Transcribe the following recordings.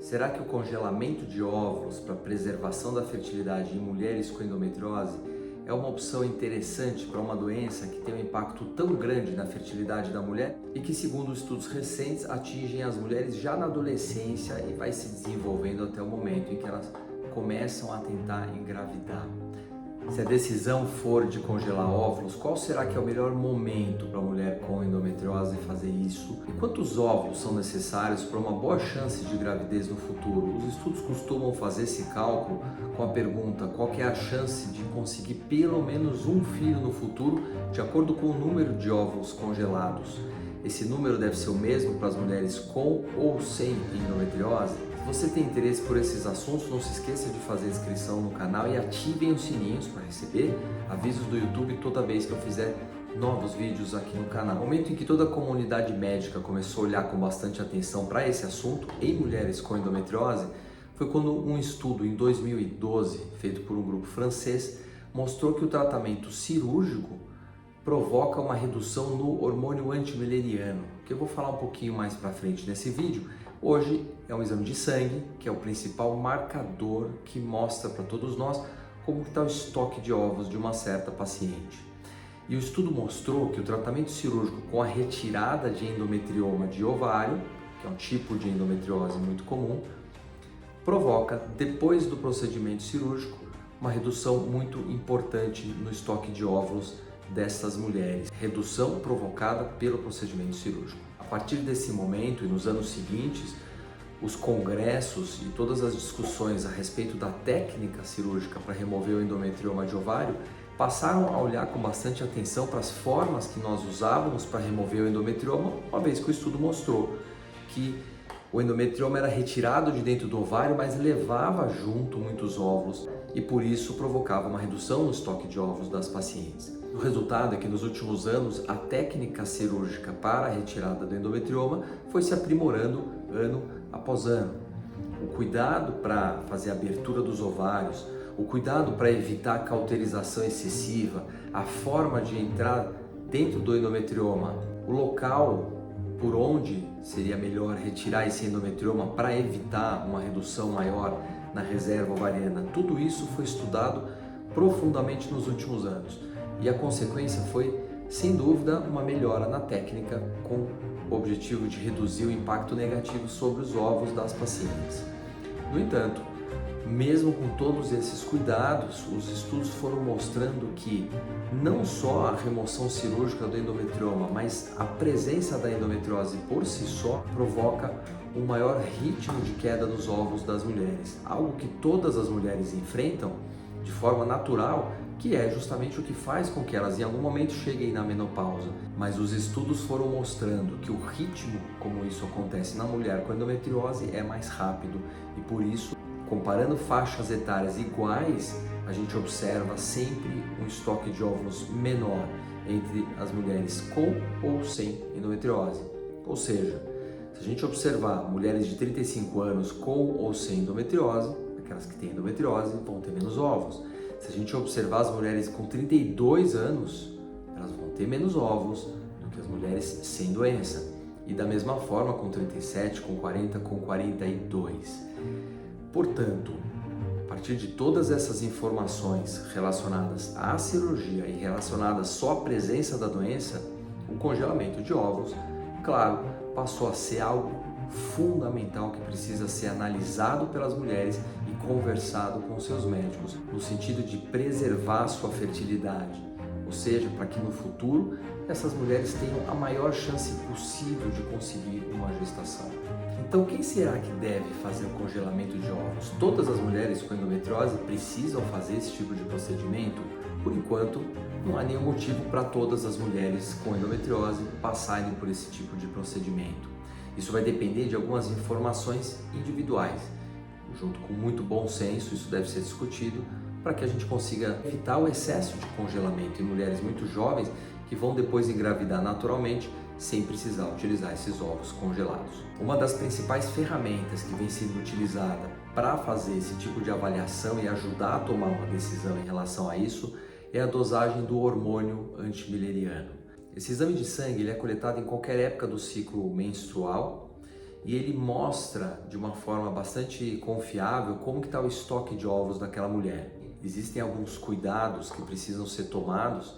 Será que o congelamento de óvulos para preservação da fertilidade em mulheres com endometriose é uma opção interessante para uma doença que tem um impacto tão grande na fertilidade da mulher e que, segundo estudos recentes, atingem as mulheres já na adolescência e vai se desenvolvendo até o momento em que elas começam a tentar engravidar? Se a decisão for de congelar óvulos, qual será que é o melhor momento para a mulher com endometriose fazer isso? E quantos óvulos são necessários para uma boa chance de gravidez no futuro? Os estudos costumam fazer esse cálculo com a pergunta: qual que é a chance de conseguir pelo menos um filho no futuro, de acordo com o número de óvulos congelados? Esse número deve ser o mesmo para as mulheres com ou sem endometriose? Se você tem interesse por esses assuntos, não se esqueça de fazer inscrição no canal e ativem os sininhos para receber avisos do YouTube toda vez que eu fizer novos vídeos aqui no canal. No momento em que toda a comunidade médica começou a olhar com bastante atenção para esse assunto em mulheres com endometriose, foi quando um estudo em 2012, feito por um grupo francês, mostrou que o tratamento cirúrgico provoca uma redução no hormônio antimileriano, que eu vou falar um pouquinho mais para frente nesse vídeo. Hoje é um exame de sangue, que é o principal marcador que mostra para todos nós como está o estoque de ovos de uma certa paciente. E o estudo mostrou que o tratamento cirúrgico com a retirada de endometrioma de ovário, que é um tipo de endometriose muito comum, provoca, depois do procedimento cirúrgico, uma redução muito importante no estoque de óvulos dessas mulheres, redução provocada pelo procedimento cirúrgico. A partir desse momento e nos anos seguintes, os congressos e todas as discussões a respeito da técnica cirúrgica para remover o endometrioma de ovário passaram a olhar com bastante atenção para as formas que nós usávamos para remover o endometrioma, uma vez que o estudo mostrou que o endometrioma era retirado de dentro do ovário, mas levava junto muitos óvulos e por isso provocava uma redução no estoque de óvulos das pacientes. O resultado é que nos últimos anos a técnica cirúrgica para a retirada do endometrioma foi se aprimorando ano após ano. O cuidado para fazer a abertura dos ovários, o cuidado para evitar a cauterização excessiva, a forma de entrar dentro do endometrioma, o local por onde seria melhor retirar esse endometrioma para evitar uma redução maior na reserva ovariana, tudo isso foi estudado profundamente nos últimos anos. E a consequência foi, sem dúvida, uma melhora na técnica com o objetivo de reduzir o impacto negativo sobre os ovos das pacientes. No entanto, mesmo com todos esses cuidados, os estudos foram mostrando que não só a remoção cirúrgica do endometrioma, mas a presença da endometriose por si só provoca um maior ritmo de queda dos ovos das mulheres, algo que todas as mulheres enfrentam de forma natural, que é justamente o que faz com que elas em algum momento cheguem na menopausa. Mas os estudos foram mostrando que o ritmo como isso acontece na mulher com endometriose é mais rápido e por isso, comparando faixas etárias iguais, a gente observa sempre um estoque de óvulos menor entre as mulheres com ou sem endometriose. Ou seja, se a gente observar mulheres de 35 anos com ou sem endometriose, aquelas que têm endometriose vão ter menos óvulos. Se a gente observar as mulheres com 32 anos, elas vão ter menos óvulos do que as mulheres sem doença. E da mesma forma com 37, com 40, com 42. Portanto, a partir de todas essas informações relacionadas à cirurgia e relacionadas só à presença da doença, o congelamento de óvulos, claro, passou a ser algo fundamental que precisa ser analisado pelas mulheres e conversado com seus médicos, no sentido de preservar sua fertilidade, ou seja, para que no futuro essas mulheres tenham a maior chance possível de conseguir uma gestação. Então, quem será que deve fazer o congelamento de óvulos? Todas as mulheres com endometriose precisam fazer esse tipo de procedimento? Por enquanto, não há nenhum motivo para todas as mulheres com endometriose passarem por esse tipo de procedimento. Isso vai depender de algumas informações individuais. Junto com muito bom senso, isso deve ser discutido para que a gente consiga evitar o excesso de congelamento em mulheres muito jovens que vão depois engravidar naturalmente sem precisar utilizar esses ovos congelados. Uma das principais ferramentas que vem sendo utilizada para fazer esse tipo de avaliação e ajudar a tomar uma decisão em relação a isso é a dosagem do hormônio antimileriano. Esse exame de sangue ele é coletado em qualquer época do ciclo menstrual e ele mostra de uma forma bastante confiável como que está o estoque de ovos daquela mulher. Existem alguns cuidados que precisam ser tomados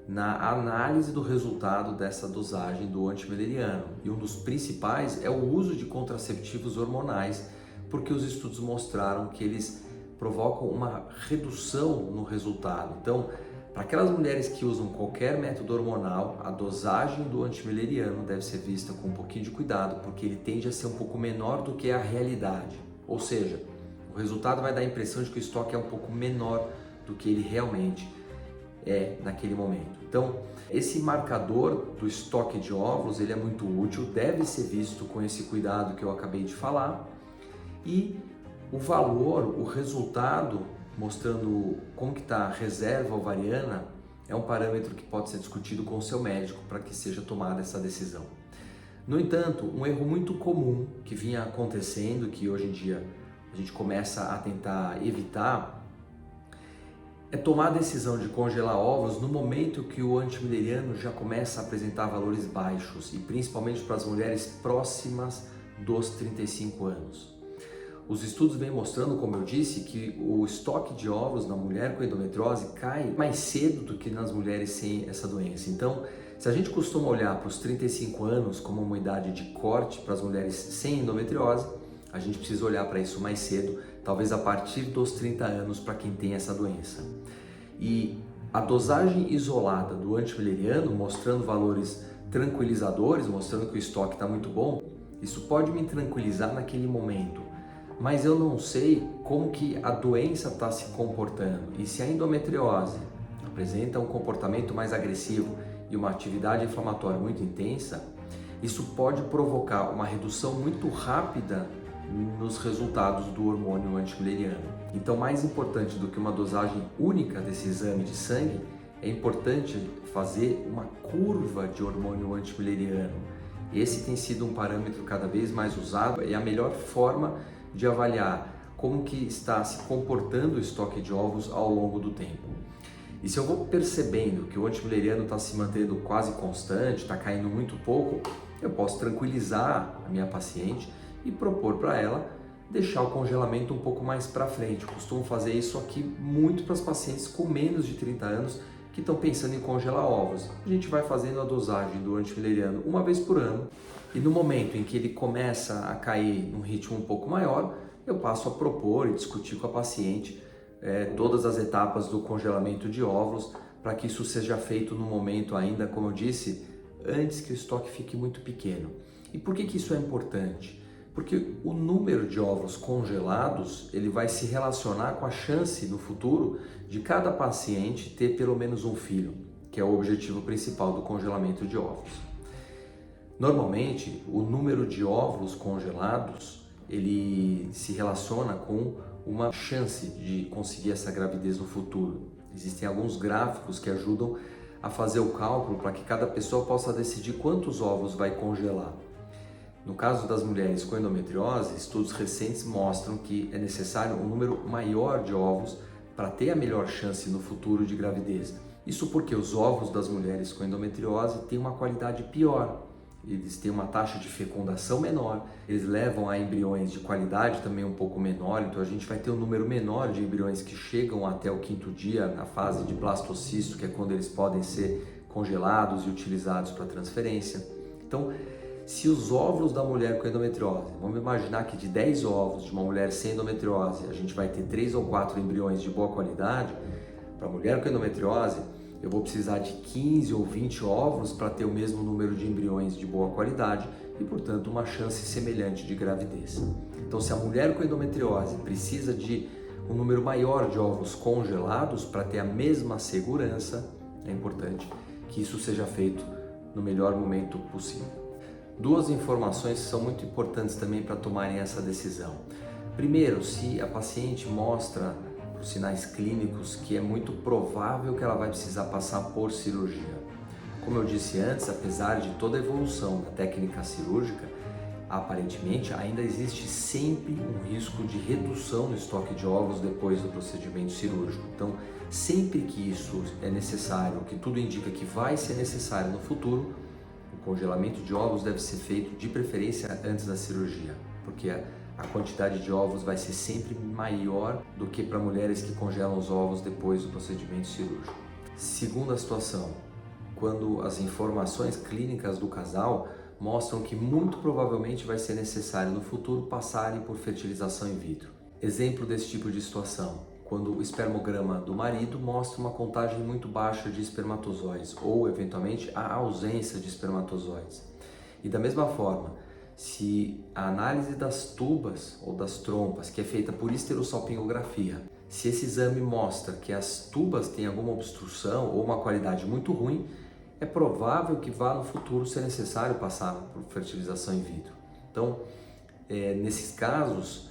na análise do resultado dessa dosagem do antimileriano, e um dos principais é o uso de contraceptivos hormonais, porque os estudos mostraram que eles provocam uma redução no resultado. Então, para aquelas mulheres que usam qualquer método hormonal, a dosagem do antimileriano deve ser vista com um pouquinho de cuidado, porque ele tende a ser um pouco menor do que a realidade. Ou seja, o resultado vai dar a impressão de que o estoque é um pouco menor do que ele realmente é naquele momento. Então, esse marcador do estoque de óvulos, ele é muito útil, deve ser visto com esse cuidado que eu acabei de falar, e o valor, o resultado, mostrando como que está a reserva ovariana, é um parâmetro que pode ser discutido com o seu médico para que seja tomada essa decisão. No entanto, um erro muito comum que vinha acontecendo, que hoje em dia a gente começa a tentar evitar, é tomar a decisão de congelar ovos no momento que o antimileriano já começa a apresentar valores baixos, e principalmente para as mulheres próximas dos 35 anos. Os estudos vêm mostrando, como eu disse, que o estoque de ovos na mulher com endometriose cai mais cedo do que nas mulheres sem essa doença. Então, se a gente costuma olhar para os 35 anos como uma idade de corte para as mulheres sem endometriose, a gente precisa olhar para isso mais cedo, talvez a partir dos 30 anos para quem tem essa doença. E a dosagem isolada do antimileriano, mostrando valores tranquilizadores, mostrando que o estoque está muito bom, isso pode me tranquilizar naquele momento, mas eu não sei como que a doença está se comportando, e se a endometriose apresenta um comportamento mais agressivo e uma atividade inflamatória muito intensa, isso pode provocar uma redução muito rápida nos resultados do hormônio antimileriano. Então, mais importante do que uma dosagem única desse exame de sangue, é importante fazer uma curva de hormônio antimileriano. Esse tem sido um parâmetro cada vez mais usado, e a melhor forma de avaliar como que está se comportando o estoque de ovos ao longo do tempo. E se eu vou percebendo que o antimileriano está se mantendo quase constante, está caindo muito pouco, eu posso tranquilizar a minha paciente e propor para ela deixar o congelamento um pouco mais para frente. Eu costumo fazer isso aqui muito para as pacientes com menos de 30 anos que estão pensando em congelar ovos. A gente vai fazendo a dosagem do antimileriano uma vez por ano, e no momento em que ele começa a cair num ritmo um pouco maior, eu passo a propor e discutir com a paciente todas as etapas do congelamento de óvulos, para que isso seja feito no momento ainda, como eu disse, antes que o estoque fique muito pequeno. E por que isso é importante? Porque o número de ovos congelados, ele vai se relacionar com a chance no futuro de cada paciente ter pelo menos um filho, que é o objetivo principal do congelamento de ovos. Normalmente, o número de óvulos congelados, ele se relaciona com uma chance de conseguir essa gravidez no futuro. Existem alguns gráficos que ajudam a fazer o cálculo para que cada pessoa possa decidir quantos ovos vai congelar. No caso das mulheres com endometriose, estudos recentes mostram que é necessário um número maior de ovos para ter a melhor chance no futuro de gravidez. Isso porque os ovos das mulheres com endometriose têm uma qualidade pior, eles têm uma taxa de fecundação menor, eles levam a embriões de qualidade também um pouco menor, então a gente vai ter um número menor de embriões que chegam até o 5º dia, na fase de blastocisto, que é quando eles podem ser congelados e utilizados para transferência. Então, se os óvulos da mulher com endometriose, vamos imaginar que de 10 ovos de uma mulher sem endometriose, a gente vai ter 3 ou 4 embriões de boa qualidade, para a mulher com endometriose, eu vou precisar de 15 ou 20 óvulos para ter o mesmo número de embriões de boa qualidade e, portanto, uma chance semelhante de gravidez. Então, se a mulher com endometriose precisa de um número maior de ovos congelados para ter a mesma segurança, é importante que isso seja feito no melhor momento possível. Duas informações são muito importantes também para tomarem essa decisão. Primeiro, se a paciente mostra os sinais clínicos que é muito provável que ela vai precisar passar por cirurgia. Como eu disse antes, apesar de toda a evolução da técnica cirúrgica, aparentemente ainda existe sempre um risco de redução no estoque de ovos depois do procedimento cirúrgico. Então, sempre que isso é necessário, que tudo indica que vai ser necessário no futuro, o O congelamento de ovos deve ser feito de preferência antes da cirurgia, porque a quantidade de ovos vai ser sempre maior do que para mulheres que congelam os ovos depois do procedimento cirúrgico. Segunda situação, quando as informações clínicas do casal mostram que muito provavelmente vai ser necessário no futuro passarem por fertilização in vitro. Exemplo desse tipo de situação, quando o espermograma do marido mostra uma contagem muito baixa de espermatozoides ou, eventualmente, a ausência de espermatozoides. E da mesma forma, se a análise das tubas ou das trompas, que é feita por esterossalpingografia, se esse exame mostra que as tubas têm alguma obstrução ou uma qualidade muito ruim, é provável que vá no futuro ser necessário passar por fertilização in vitro. Então, nesses casos,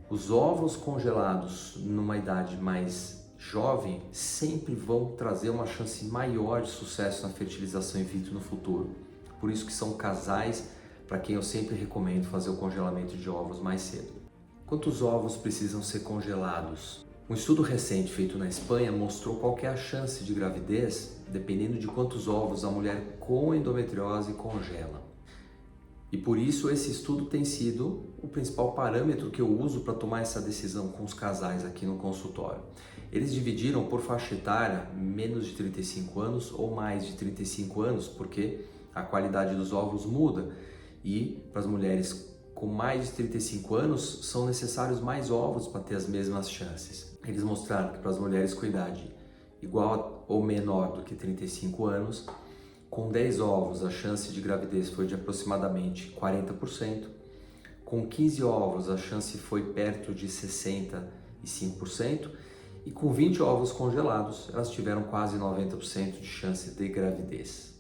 os ovos congelados numa idade mais jovem sempre vão trazer uma chance maior de sucesso na fertilização in vitro no futuro. Por isso que são casais para quem eu sempre recomendo fazer o congelamento de ovos mais cedo. Quantos ovos precisam ser congelados? Um estudo recente feito na Espanha mostrou qual que é a chance de gravidez dependendo de quantos ovos a mulher com endometriose congela. E por isso esse estudo tem sido o principal parâmetro que eu uso para tomar essa decisão com os casais aqui no consultório. Eles dividiram por faixa etária menos de 35 anos ou mais de 35 anos, porque a qualidade dos ovos muda e para as mulheres com mais de 35 anos são necessários mais ovos para ter as mesmas chances. Eles mostraram que para as mulheres com idade igual ou menor do que 35 anos, com 10 ovos a chance de gravidez foi de aproximadamente 40%, com 15 ovos a chance foi perto de 65% e com 20 ovos congelados elas tiveram quase 90% de chance de gravidez.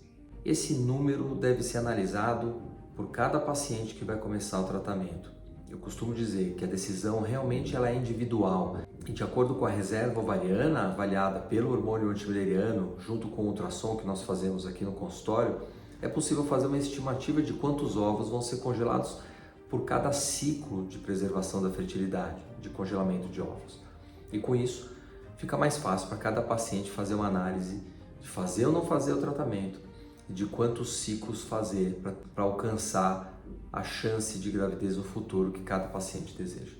Esse número deve ser analisado por cada paciente que vai começar o tratamento. Eu costumo dizer que a decisão realmente ela é individual e de acordo com a reserva ovariana avaliada pelo hormônio antimileriano junto com o ultrassom que nós fazemos aqui no consultório, é possível fazer uma estimativa de quantos ovos vão ser congelados por cada ciclo de preservação da fertilidade, de congelamento de ovos. E com isso, fica mais fácil para cada paciente fazer uma análise de fazer ou não fazer o tratamento e de quantos ciclos fazer para alcançar a chance de gravidez no futuro que cada paciente deseja.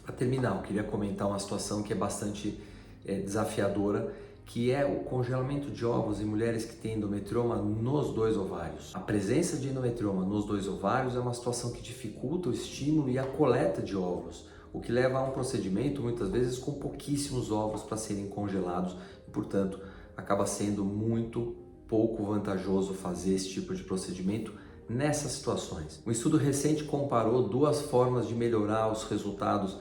Para terminar, eu queria comentar uma situação que é bastante desafiadora, que é o congelamento de ovos em mulheres que têm endometrioma nos dois ovários. A presença de endometrioma nos dois ovários é uma situação que dificulta o estímulo e a coleta de óvulos, o que leva a um procedimento muitas vezes com pouquíssimos ovos para serem congelados e, portanto, acaba sendo muito pouco vantajoso fazer esse tipo de procedimento nessas situações. Um estudo recente comparou duas formas de melhorar os resultados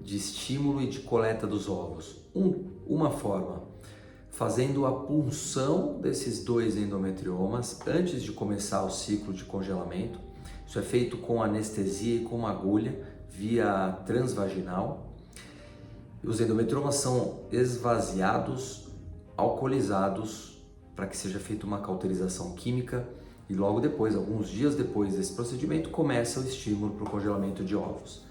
de estímulo e de coleta dos ovos. Uma forma, fazendo a punção desses dois endometriomas antes de começar o ciclo de congelamento. Isso é feito com anestesia e com uma agulha via transvaginal. Os endometriomas são esvaziados, alcoolizados, para que seja feita uma cauterização química e logo depois, alguns dias depois desse procedimento, começa o estímulo para o congelamento de ovos.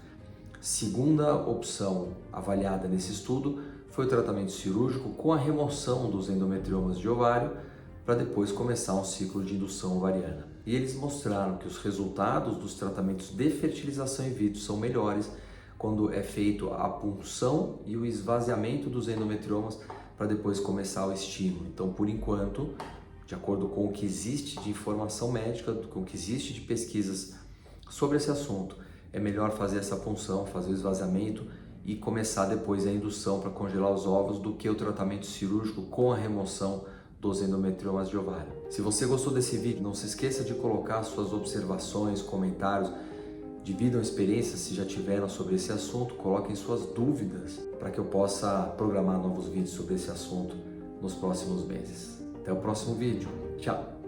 Segunda opção avaliada nesse estudo foi o tratamento cirúrgico com a remoção dos endometriomas de ovário para depois começar um ciclo de indução ovariana. E eles mostraram que os resultados dos tratamentos de fertilização in vitro são melhores quando é feito a punção e o esvaziamento dos endometriomas para depois começar o estímulo. Então, por enquanto, de acordo com o que existe de informação médica, com o que existe de pesquisas sobre esse assunto, é melhor fazer essa punção, fazer o esvaziamento e começar depois a indução para congelar os ovos do que o tratamento cirúrgico com a remoção dos endometriomas de ovário. Se você gostou desse vídeo, não se esqueça de colocar suas observações, comentários, dividam experiências se já tiveram sobre esse assunto, coloquem suas dúvidas para que eu possa programar novos vídeos sobre esse assunto nos próximos meses. Até o próximo vídeo. Tchau!